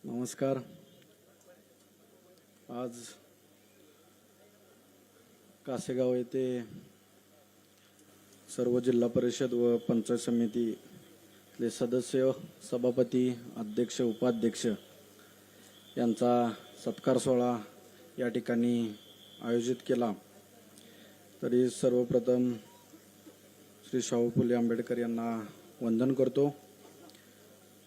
नमस्कार. आज कासेगाव येथे सर्व जिल्हा परिषद व पंचायत समितीले सदस्य, सभापती, अध्यक्ष, उपाध्यक्ष यांचा सत्कार सोहळा या ठिकाणी आयोजित केला. तरी सर्वप्रथम श्री शाहू फुले आंबेडकर यांना वंदन करतो.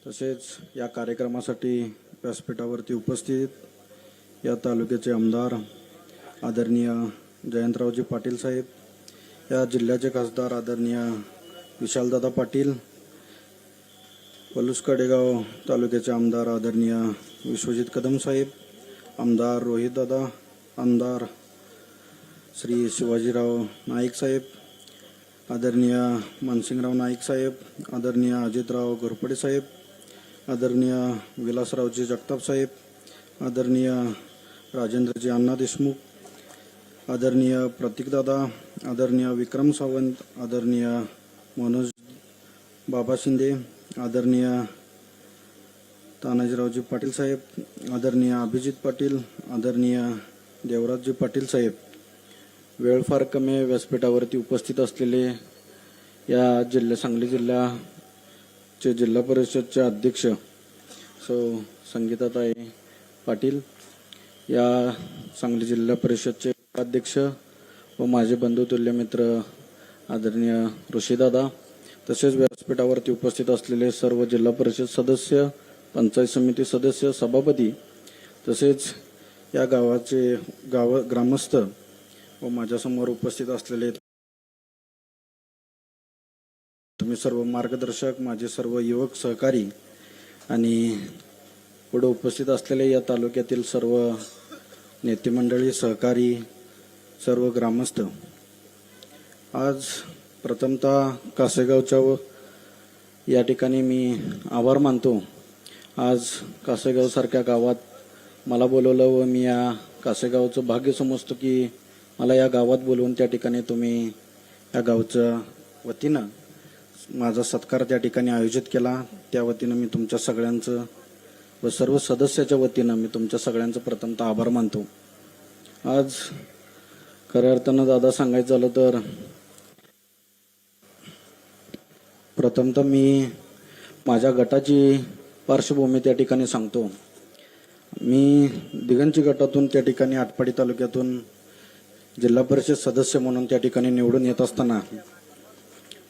तसेच या कार्यक्रमासाठी व्यासपीठावरती उपस्थित या तालुक्याचे आमदार आदरणीय जयंतरावजी पाटील साहेब, या जिल्ह्याचे खासदार आदरणीय विशालदादा पाटील, पलूस कडेगाव तालुक्याचे आमदार आदरणीय विश्वजित कदम साहेब, आमदार रोहितदादा, आमदार श्री शिवाजीराव नाईक साहेब, आदरणीय मानसिंगराव नाईक साहेब, आदरणीय अजितराव घोरपडे साहेब, आदरणीय विलासरावजी जगताप साहेब, आदरणीय राजेंद्रजी अण्णा देशमुख, आदरणीय प्रतीकदादा, आदरणीय विक्रम सावंत, आदरणीय मनोज बाबा शिंदे, आदरणीय तानाजीरावजी पाटील साहेब, आदरणीय अभिजित पाटील, आदरणीय देवराजजी पाटील साहेब, वेळ फार कमी व्यासपीठावरती उपस्थित असलेले या सांगली जिल्ह्याचे जिल्हा परिषदचे अध्यक्ष सौ संगीताताई पाटील, या सांगली जिल्हा परिषदचे उपाध्यक्ष व माझे बंधुतुल्य मित्र आदरणीय ऋषीदादा, तसेच व्यासपीठावरती उपस्थित असलेले सर्व जिल्हा परिषद सदस्य, पंचायत समिती सदस्य, सभापती, तसेच या गावाचे ग्रामस्थ व माझ्यासमोर उपस्थित असलेले तुम्ही सर्व मार्गदर्शक, माझे सर्व युवक सहकारी आणि पुढे उपस्थित असलेले या तालुक्यातील सर्व नेते मंडळी, सहकारी, सर्व ग्रामस्थ, आज प्रथमतः कासेगावच्या या ठिकाणी मी आभार मानतो. आज कासेगावसारख्या गावात मला बोलवलं व मी या कासेगावचं भाग्य समजतो की मला या गावात बोलवून त्या ठिकाणी तुम्ही या गावच्या वतीनं माझा सत्कार त्या ठिकाणी आयोजित केला. त्या वतीनं मी तुमच्या सगळ्यांचं व सर्व सदस्याच्या वतीनं मी तुमच्या सगळ्यांचं प्रथमतः आभार मानतो. आज खऱ्या अर्थानं दादा सांगायचं झालं तर प्रथमतः मी माझ्या गटाची पार्श्वभूमी त्या ठिकाणी सांगतो. मी दिगंची गटातून त्या ठिकाणी आटपाडी तालुक्यातून जिल्हा परिषद सदस्य म्हणून त्या ठिकाणी निवडून येत असताना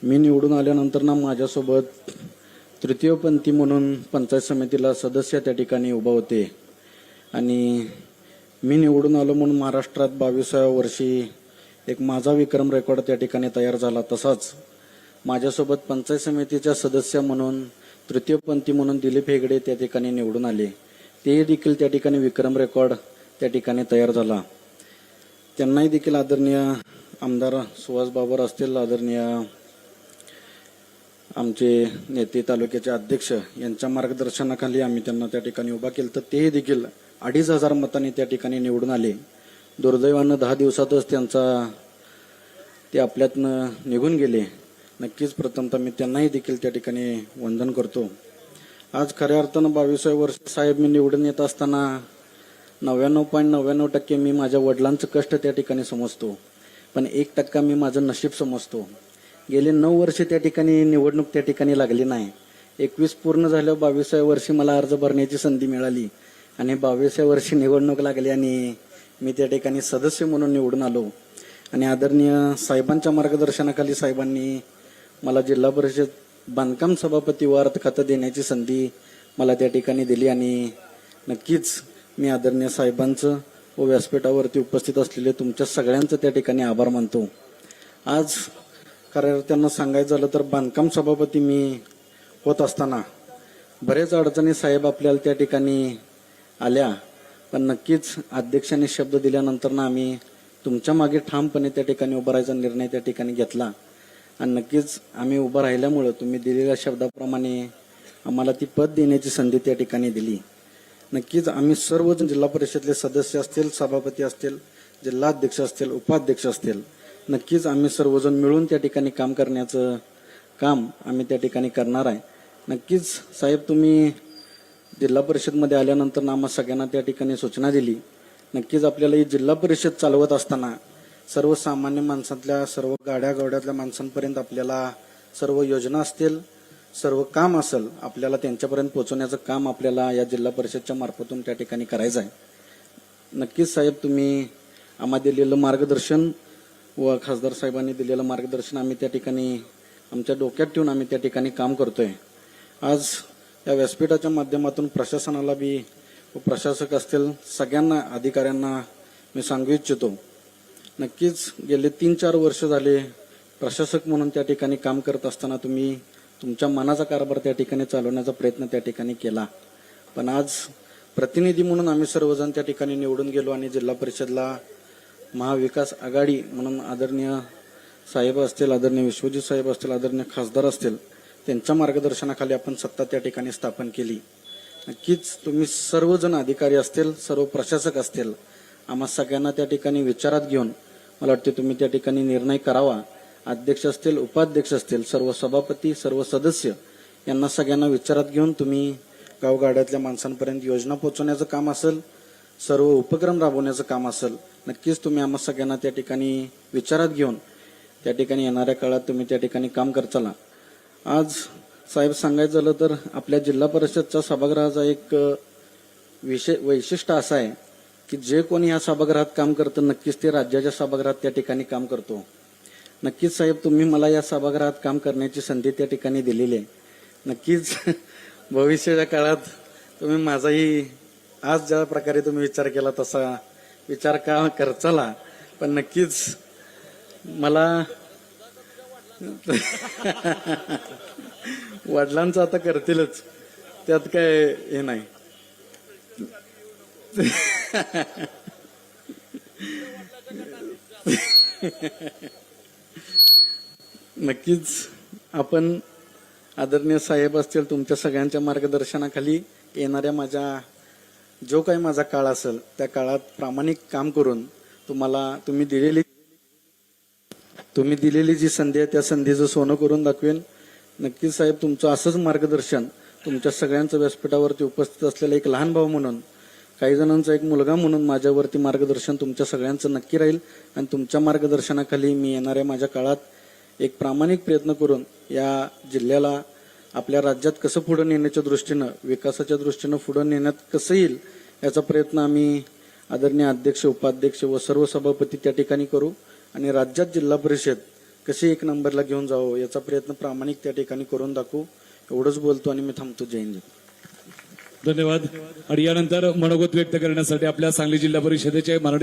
मी निवडून आल्यानंतर माझ्यासोबत तृतीयपंथी म्हणून पंचायत समितीला सदस्य त्या ठिकाणी उभा होते आणि मी निवडून आलो म्हणून महाराष्ट्रात 22व्या वर्षी एक माझा विक्रम रेकॉर्ड त्या ठिकाणी तयार झाला. तसाच माझ्यासोबत पंचायत समितीच्या सदस्य म्हणून तृतीयपंथी म्हणून दिलीप हेगडे त्या ठिकाणी निवडून आले. ते देखील त्या ठिकाणी विक्रम रेकॉर्ड त्या ठिकाणी तयार झाला. त्यांनाही देखील आदरणीय आमदार सुहास बाबर असतील, आदरणीय आमचे नेते तालुक्याचे अध्यक्ष यांच्या मार्गदर्शनाखाली आम्ही त्यांना त्या ठिकाणी उभा केलं. तर ते देखील 2,500 मतांनी त्या ठिकाणी निवडून आले. दुर्दैवानं 10 दिवसातच ते आपल्यातनं निघून गेले. नक्कीच प्रथमतः मी त्यांनाही देखील त्या ठिकाणी वंदन करतो. आज खऱ्या अर्थानं 22व्या वर्षी साहेब मी निवडून येत असताना 99.99% मी माझ्या वडिलांचं कष्ट त्या ठिकाणी समजतो, पण 1% मी माझं नशीब समजतो. गेले 9 वर्ष त्या ठिकाणी निवडणूक त्या ठिकाणी लागली नाही. 21 पूर्ण झाल्यावर 22व्या वर्षी मला अर्ज भरण्याची संधी मिळाली आणि 22व्या वर्षी निवडणूक लागली आणि मी त्या ठिकाणी सदस्य म्हणून निवडून आलो. आणि आदरणीय साहेबांच्या मार्गदर्शनाखाली साहेबांनी मला जिल्हा परिषद बांधकाम सभापती व अर्थ खातं देण्याची संधी मला त्या ठिकाणी दिली आणि नक्कीच मी आदरणीय साहेबांचं व व्यासपीठावरती उपस्थित असलेले तुमच्या सगळ्यांचं त्या ठिकाणी आभार मानतो. आज खऱ्या त्यांना सांगायचं झालं तर बांधकाम सभापती मी होत असताना बरेच अडचणी साहेब आपल्याला त्या ठिकाणी आल्या, पण नक्कीच अध्यक्षांनी शब्द दिल्यानंतर आम्ही तुमच्या मागे ठामपणे त्या ठिकाणी उभं राहायचा निर्णय त्या ठिकाणी घेतला आणि नक्कीच आम्ही उभं राहिल्यामुळं तुम्ही दिलेल्या शब्दाप्रमाणे आम्हाला ती पद देण्याची संधी त्या ठिकाणी दिली. नक्कीच आम्ही सर्वजण जिल्हा परिषदेतले सदस्य असतील, सभापती असतील, जिल्हाध्यक्ष असतील, उपाध्यक्ष असतील, नक्कीच आम्ही सर्वजण मिळून त्या ठिकाणी काम करण्याचं काम आम्ही त्या ठिकाणी करणार आहे. नक्कीच साहेब तुम्ही जिल्हा परिषदमध्ये आल्यानंतर आम्हा सगळ्यांना त्या ठिकाणी सूचना दिली. नक्कीच आपल्याला ही जिल्हा परिषद चालवत असताना सर्वसामान्य माणसातल्या सर्व गाड्यातल्या माणसांपर्यंत आपल्याला सर्व योजना असतील, सर्व काम असेल, आपल्याला त्यांच्यापर्यंत पोहोचवण्याचं काम आपल्याला या जिल्हा परिषदच्या मार्फतून त्या ठिकाणी करायचं आहे. नक्कीच साहेब, तुम्ही आम्हा दिलेलं मार्गदर्शन व खासदार साहेबांनी दिलेलं मार्गदर्शन आम्ही त्या ठिकाणी आमच्या डोक्यात ठेवून आम्ही त्या ठिकाणी काम करतोय. आज या व्यासपीठाच्या माध्यमातून प्रशासनाला बी व प्रशासक असतील सगळ्यांना अधिकाऱ्यांना मी सांगू इच्छितो, नक्कीच गेले 3-4 वर्ष झाले प्रशासक म्हणून त्या ठिकाणी काम करत असताना तुम्ही तुमच्या मनाचा कारभार त्या ठिकाणी चालवण्याचा प्रयत्न त्या ठिकाणी केला. पण आज प्रतिनिधी म्हणून आम्ही सर्वजण त्या ठिकाणी निवडून गेलो आणि जिल्हा परिषदला महाविकास आघाडी म्हणून आदरणीय साहेब असतील, आदरणीय विश्वजित साहेब असतील, आदरणीय खासदार असतील, त्यांच्या मार्गदर्शनाखाली आपण सत्ता त्या ठिकाणी स्थापन केली. नक्कीच तुम्ही सर्वजण अधिकारी असतील, सर्व प्रशासक असतील, आम्हा सगळ्यांना त्या ठिकाणी विचारात घेऊन मला वाटते तुम्ही त्या ठिकाणी निर्णय करावा. अध्यक्ष असतील, उपाध्यक्ष असतील, सर्व सभापती, सर्व सदस्य यांना सगळ्यांना विचारात घेऊन तुम्ही गावगाड्यातल्या माणसांपर्यंत योजना पोहोचवण्याचं काम असेल, सर्व उपक्रम राबवण्याचं काम असेल, नक्कीच तुम्ही आम्हा सगळ्यांना त्या ठिकाणी विचारात घेऊन त्या ठिकाणी येणाऱ्या काळात तुम्ही त्या ठिकाणी काम करत चला. आज साहेब सांगायचं झालं तर आपल्या जिल्हा परिषदच्या सभागृहाचा एक वैशिष्ट्य असं आहे की जे कोणी या सभागृहात काम करतं नक्कीच ते राज्याच्या सभागृहात त्या ठिकाणी काम करतो. नक्कीच साहेब, तुम्ही मला या सभागृहात काम करण्याची संधी त्या ठिकाणी दिलेली आहे. नक्कीच भविष्याच्या काळात तुम्ही माझाही आज ज्या प्रकारे तुम्ही विचार केला तसा विचार का करचाला, पण नक्कीच मला वडिलांचं आता करतीलच, त्यात काय हे नाही. नक्कीच आपण आदरणीय साहेब असतील, तुमच्या सगळ्यांच्या मार्गदर्शनाखाली येणाऱ्या जो काही माझा काळ असेल त्या काळात प्रामाणिक काम करून तुम्ही दिलेली जी संधी आहे त्या संधीचं सोनं करून दाखवेन. नक्कीच साहेब, तुमचं असंच मार्गदर्शन तुमच्या सगळ्यांचं व्यासपीठावरती उपस्थित असलेला एक लहान भाऊ म्हणून, काही जणांचा एक मुलगा म्हणून माझ्यावरती मार्गदर्शन तुमच्या सगळ्यांचं नक्की राहील आणि तुमच्या मार्गदर्शनाखाली मी येणाऱ्या माझ्या काळात एक प्रामाणिक प्रयत्न करून या जिल्ह्याला आपल्या राज्यात कसं पुढे नेण्याच्या दृष्टीनं, विकासाच्या दृष्टीनं पुढे नेण्यात कसं येईल याचा प्रयत्न आम्ही आदरणीय अध्यक्ष, उपाध्यक्ष व सर्व सभापती त्या ठिकाणी करू आणि राज्यात जिल्हा परिषद कशी 1 नंबरला घेऊन जावं याचा प्रयत्न प्रामाणिक त्या ठिकाणी करून दाखवू. एवढंच बोलतो आणि मी थांबतो. जय हिंद. धन्यवाद. आणि यानंतर मनोगत व्यक्त करण्यासाठी आपल्या सांगली जिल्हा परिषदेचे माननीय